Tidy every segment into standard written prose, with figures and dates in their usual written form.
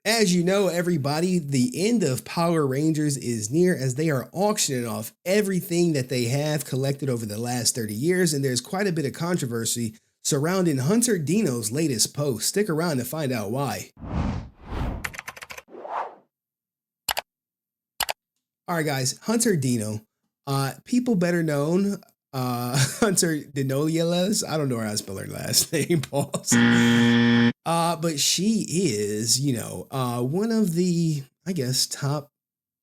As you know, everybody, the end of Power Rangers is near as they are auctioning off everything that they have collected over the last 30 years, and there's quite a bit of controversy surrounding Hunter Deno's latest post. Stick around to find out why. All right, guys, Hunter Deno, people better known, Hunter Denoyeles. I don't know how to spell her last name, pause. But she is, one of the, I guess, top,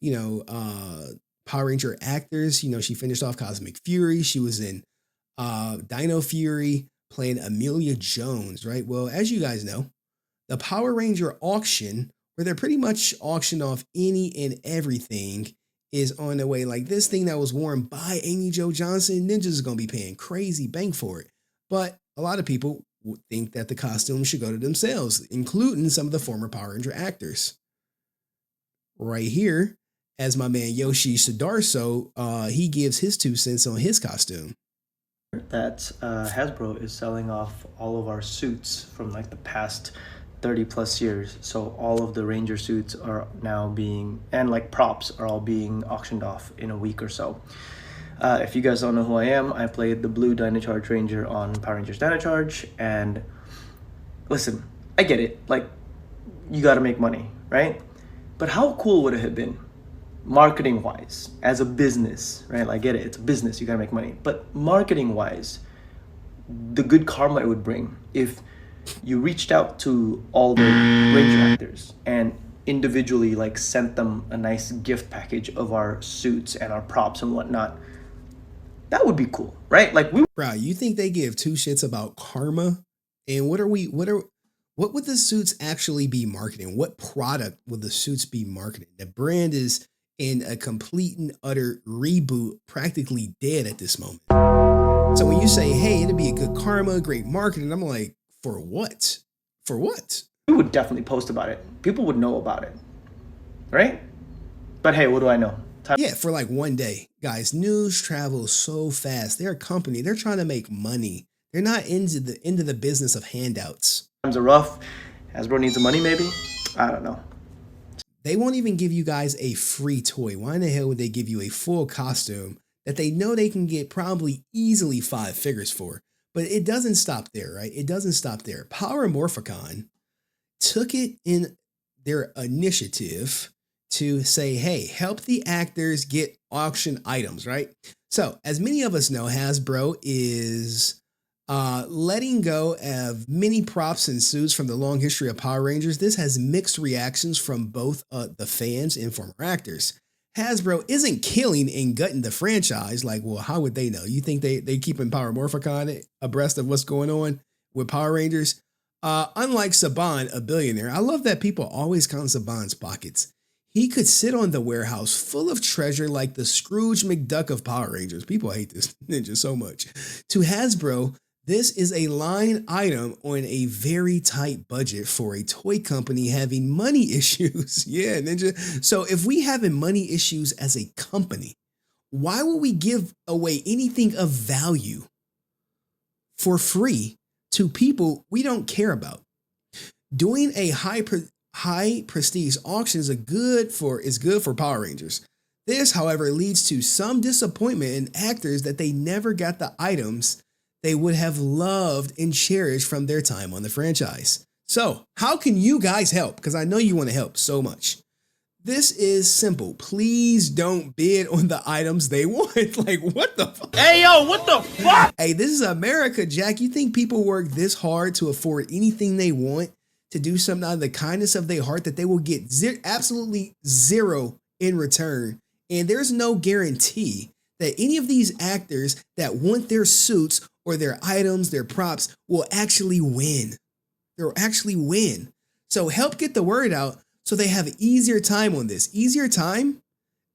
Power Ranger actors. She finished off Cosmic Fury. She was in Dino Fury playing Amelia Jones, right? Well, as you guys know, the Power Ranger auction, where they're pretty much auctioning off any and everything, is on the way. Like this thing that was worn by Amy Jo Johnson, Ninjas is going to be paying crazy bank for it. But a lot of people would think that the costume should go to themselves, including some of the former Power Ranger actors. Right here, as my man Yoshi Sudarso, he gives his 2 cents on his costume. That Hasbro is selling off all of our suits from like the past 30 plus years. So all of the Ranger suits are now being, and like props are all being auctioned off in a week or so. If you guys don't know who I am, I played the blue Dino Charge Ranger on Power Rangers Dino Charge. And listen, I get it. Like, you got to make money, right? But how cool would it have been, marketing wise, as a business, right? Like, I get it. It's a business. You got to make money. But marketing wise, the good karma it would bring if you reached out to all the Ranger actors and individually like sent them a nice gift package of our suits and our props and whatnot. That would be cool, right? Like, bro, you think they give 2 shits about karma? And what would the suits actually be marketing? What product would the suits be marketing? The brand is in a complete and utter reboot, practically dead at this moment. So when you say, hey, it'd be a good karma, great marketing, I'm like, for what? For what? we would definitely post about it. People would know about it, right? But hey, what do I know? Yeah, for like one day. Guys, news travels so fast. They're a company. They're trying to make money. They're not into the business of handouts. Times are rough. Hasbro needs the money, maybe. I don't know. They won't even give you guys a free toy. Why in the hell would they give you a full costume that they know they can get probably easily 5 figures for? But it doesn't stop there, right? It doesn't stop there. Power Morphicon took it in their initiative to say, hey, help the actors get auction items, right? So as many of us know, Hasbro is letting go of many props and suits from the long history of Power Rangers. This has mixed reactions from both the fans and former actors. Hasbro isn't killing and gutting the franchise. Like, well, how would they know? You think they keeping Power Morphicon abreast of what's going on with Power Rangers? Unlike Saban, a billionaire, I love that people always count Saban's pockets. He could sit on the warehouse full of treasure like the Scrooge McDuck of Power Rangers. People hate this ninja so much. To Hasbro, this is a line item on a very tight budget for a toy company having money issues. Yeah, Ninja. So if we having money issues as a company, why would we give away anything of value for free to people we don't care about? Doing a high prestige auction is good for Power Rangers. This, however, leads to some disappointment in actors that they never got the items they would have loved and cherished from their time on the franchise. So how can you guys help? Because I know you want to help so much. This is simple. Please don't bid on the items they want. Like, what the fuck? Hey, yo, what the fuck? Hey, this is America, Jack. You think people work this hard to afford anything they want, to do something out of the kindness of their heart that they will get absolutely zero in return? And there's no guarantee that any of these actors that want their suits or their items, their props, will actually win. They'll actually win. So help get the word out so they have an easier time on this. Easier time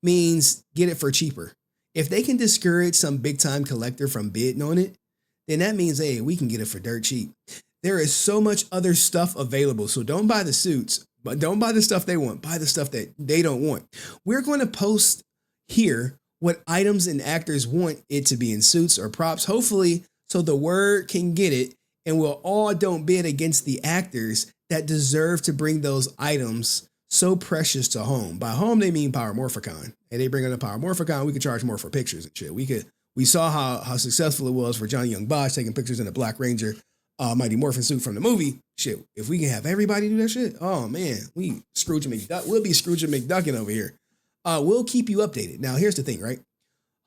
means get it for cheaper. If they can discourage some big time collector from bidding on it, then that means, hey, we can get it for dirt cheap. There is so much other stuff available. So don't buy the suits, but don't buy the stuff they want. Buy the stuff that they don't want. We're going to post here what items and actors want it to be in suits or props, hopefully, so the word can get it and we'll all don't bid against the actors that deserve to bring those items so precious to home. By home, they mean Power Morphicon. And they bring in a Power Morphicon, we could charge more for pictures and shit. We saw how successful it was for Johnny Young Bosch taking pictures in a Black Ranger Mighty Morphin suit from the movie. Shit, if we can have everybody do that shit, oh man, we'll be Scrooge McDuckin over here. We'll keep you updated. Now, here's the thing, right?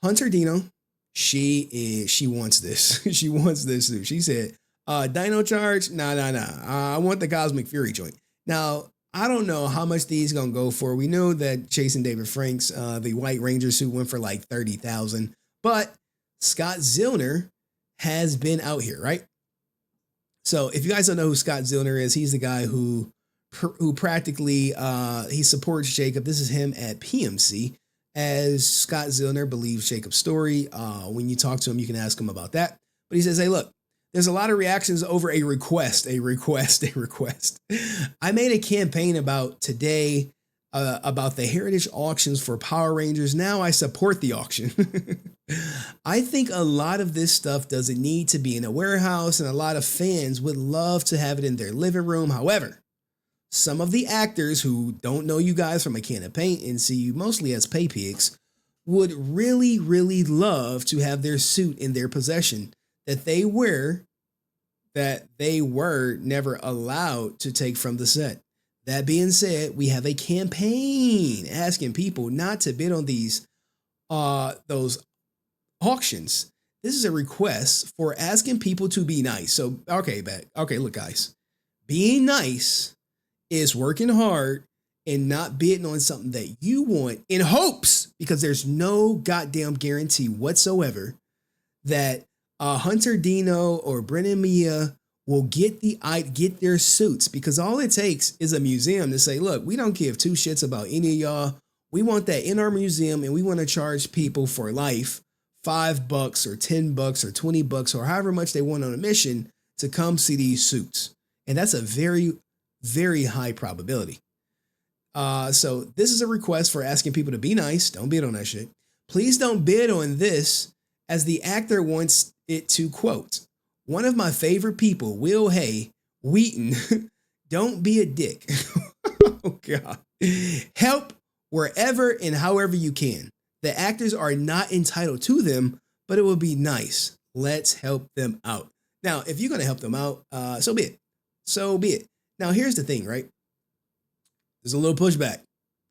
Hunter Deno, she wants this. She wants this suit. She said, Dino charge? Nah. I want the Cosmic Fury joint. Now, I don't know how much these gonna go for. We know that Chasing David Franks, the White Ranger suit went for like 30,000, but Scott Zillner has been out here, right? So if you guys don't know who Scott Zillner is, he's the guy who practically he supports Jacob. This is him at PMC, as Scott Zillner believes Jacob's story. When you talk to him, you can ask him about that. But he says, hey, look, there's a lot of reactions over a request. I made a campaign about today about the heritage auctions for Power Rangers. Now I support the auction. I think a lot of this stuff doesn't need to be in a warehouse, and a lot of fans would love to have it in their living room. However, some of the actors who don't know you guys from a can of paint and see you mostly as pay pigs would really, really love to have their suit in their possession that they were never allowed to take from the set. That being said, we have a campaign asking people not to bid on those auctions. This is a request for asking people to be nice. So, okay, look, guys, being nice is working hard and not bidding on something that you want in hopes, because there's no goddamn guarantee whatsoever that Hunter Deno or Brennan Mia will get their suits, because all it takes is a museum to say, look, we don't give two shits about any of y'all. We want that in our museum, and we want to charge people for life $5 or $10 or $20 or however much they want on a mission to come see these suits. And that's a very, very high probability. So this is a request for asking people to be nice. Don't bid on that shit. Please don't bid on this, as the actor wants it to, quote, one of my favorite people, Will Hay, Wheaton, don't be a dick. Oh, God. Help wherever and however you can. The actors are not entitled to them, but it would be nice. Let's help them out. Now, if you're going to help them out, so be it. So be it. Now, here's the thing, right? There's a little pushback.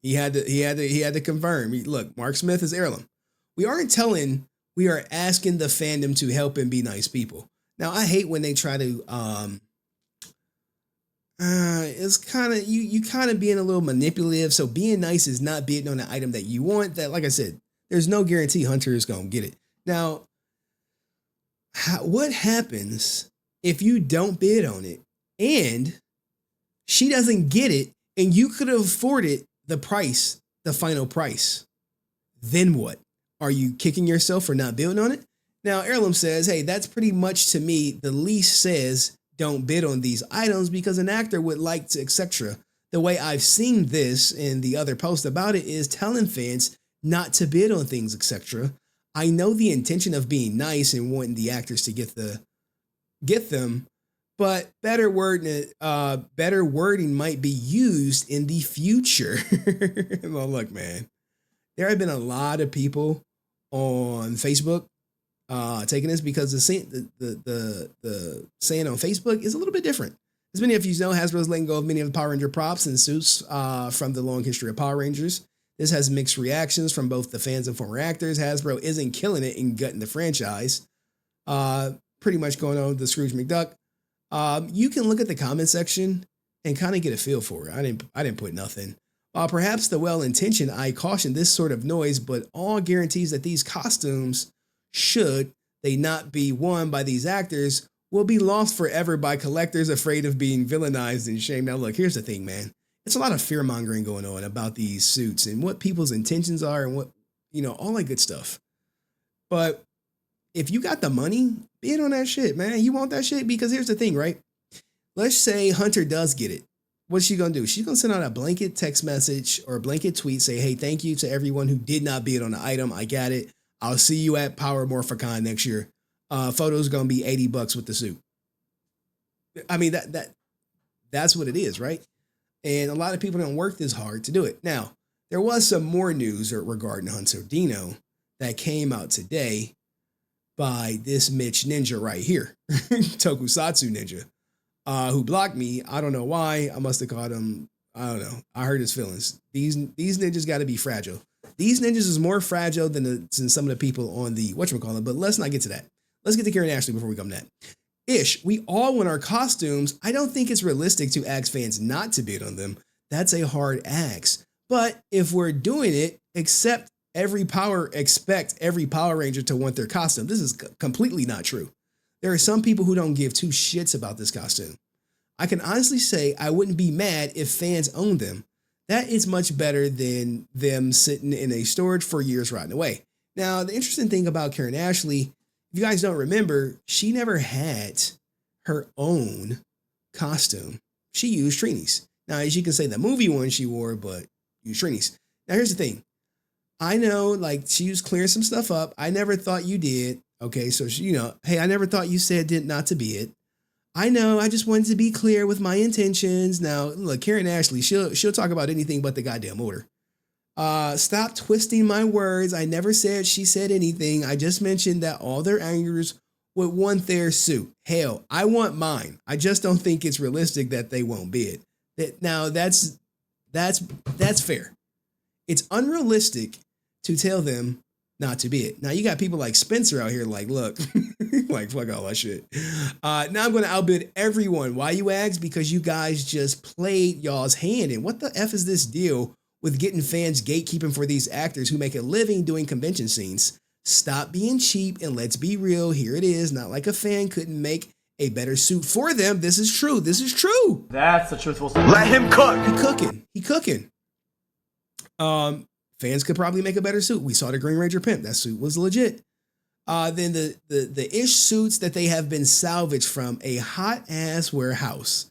He had to confirm. Look, Mark Smith is heirloom. We are asking the fandom to help and be nice people. Now, I hate when they try to, it's kind of, you kind of being a little manipulative. So being nice is not bidding on the item that you want. That, like I said, there's no guarantee Hunter is going to get it. Now, what happens if you don't bid on it and she doesn't get it and you could have afforded the final price? Then what? Are you kicking yourself for not bidding on it? Now, Heirloom says, hey, that's pretty much, to me, the lease says don't bid on these items because an actor would like to, etc. The way I've seen this in the other post about it is telling fans not to bid on things, etc. I know the intention of being nice and wanting the actors to get them, but better wording might be used in the future. Well, look, man, there have been a lot of people on Facebook taking this, because the saying on Facebook is a little bit different. As many of you know, Hasbro's letting go of many of the Power Ranger props and suits from the long history of Power Rangers. This has mixed reactions from both the fans and former actors. Hasbro isn't killing it and gutting the franchise. Pretty much going on with the Scrooge McDuck. You can look at the comment section and kind of get a feel for it. I didn't put nothing. Perhaps the well-intentioned, I caution this sort of noise, but all guarantees that these costumes, should they not be worn by these actors, will be lost forever by collectors afraid of being villainized and shamed. Now, look, here's the thing, man. It's a lot of fear-mongering going on about these suits and what people's intentions are and what, all that good stuff. But if you got the money, bid on that shit, man. You want that shit? Because here's the thing, right? Let's say Hunter does get it. What's she going to do? She's going to send out a blanket text message or a blanket tweet, say, hey, thank you to everyone who did not bid on the item. I got it. I'll see you at Power Morphicon next year. Photo's going to be $80 with the suit. I mean, That's what it is, right? And a lot of people don't work this hard to do it. Now, there was some more news regarding Hunter Deno that came out today by this Mitch Ninja right here, Tokusatsu Ninja, who blocked me. I don't know why. I must have caught him. I don't know. I hurt his feelings. These ninjas got to be fragile. These ninjas is more fragile than some of the people on the whatchamacallit, but let's not get to that. Let's get to Karen Ashley before we come to that. Ish, we all want our costumes. I don't think it's realistic to ask fans not to bid on them. That's a hard ask. But if we're doing it, expect every Power Ranger to want their costume. This is completely not true. There are some people who don't give two shits about this costume. I can honestly say I wouldn't be mad if fans owned them. That is much better than them sitting in a storage for years rotting away. Now, the interesting thing about Karen Ashley, if you guys don't remember, she never had her own costume. She used Trini's. Now, as you can say, the movie one she wore, but used Trini's. Now, here's the thing. I know, like, she was clearing some stuff up. I never thought you did. Okay, so she, hey, I never thought you said not to be it. I know, I just wanted to be clear with my intentions. Now, look, Karen Ashley, she'll talk about anything but the goddamn order. Stop twisting my words. I never said she said anything. I just mentioned that all their angers would want their suit. Hell, I want mine. I just don't think it's realistic that they won't bid. Now, that's fair. It's unrealistic to tell them not to bid. Now, you got people like Spencer out here like, look, like, fuck all that shit. Now I'm going to outbid everyone. Why, you ask? Because you guys just played y'all's hand. And what the F is this deal with getting fans gatekeeping for these actors who make a living doing convention scenes? Stop being cheap and let's be real. Here it is. Not like a fan couldn't make a better suit for them. This is true. This is true. That's the truthful story. Let him cook. He cooking. Fans could probably make a better suit. We saw the Green Ranger pimp. That suit was legit. Then the ish suits that they have been salvaged from a hot ass warehouse.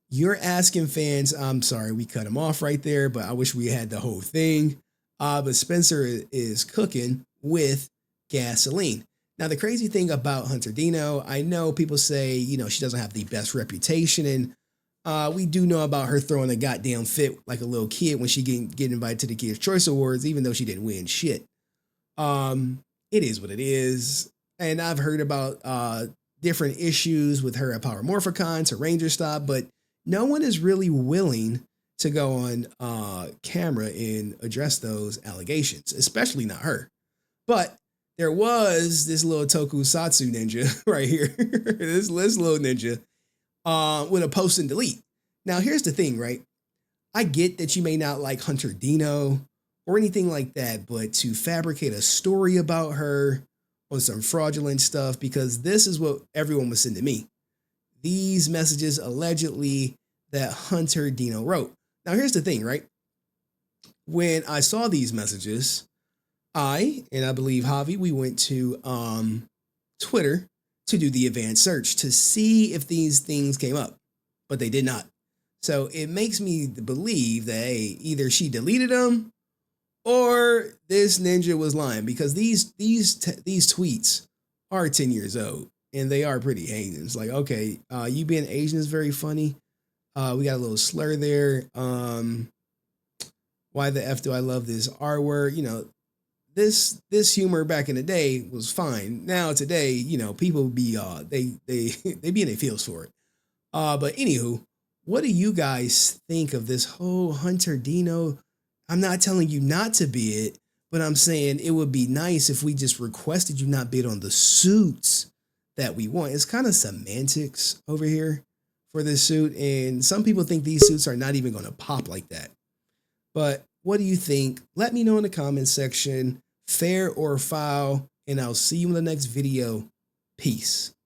You're asking fans, I'm sorry, we cut him off right there, but I wish we had the whole thing. But Spencer is cooking with gasoline. Now, the crazy thing about Hunter Deno, I know people say, she doesn't have the best reputation, and we do know about her throwing a goddamn fit like a little kid when she get invited to the Kids' Choice Awards, even though she didn't win shit. It is what it is. And I've heard about different issues with her at Power Morphicon to Ranger Stop, but no one is really willing to go on camera and address those allegations, especially not her. But there was this little Tokusatsu ninja right here, this little ninja with a post and delete. Now, here's the thing, right? I get that you may not like Hunter Deno or anything like that, but to fabricate a story about her on some fraudulent stuff, because this is what everyone was sending me. These messages allegedly that Hunter Deno wrote. Now, here's the thing, right? When I saw these messages, and I believe Javi, we went to Twitter to do the advanced search to see if these things came up, but they did not. So it makes me believe that, hey, either she deleted them or this ninja was lying, because these tweets are 10 years old and they are pretty hating. It's like, okay, you being Asian is very funny. We got a little slur there. Why the F do I love this R word? This humor back in the day was fine. Now today, people be they be in their feels for it. But anywho, what do you guys think of this whole Hunter Deno? I'm not telling you not to bid, but I'm saying it would be nice if we just requested you not bid on the suits that we want. It's kind of semantics over here for this suit, and some people think these suits are not even going to pop like that. But what do you think? Let me know in the comments section. Fair or foul, and I'll see you in the next video. Peace.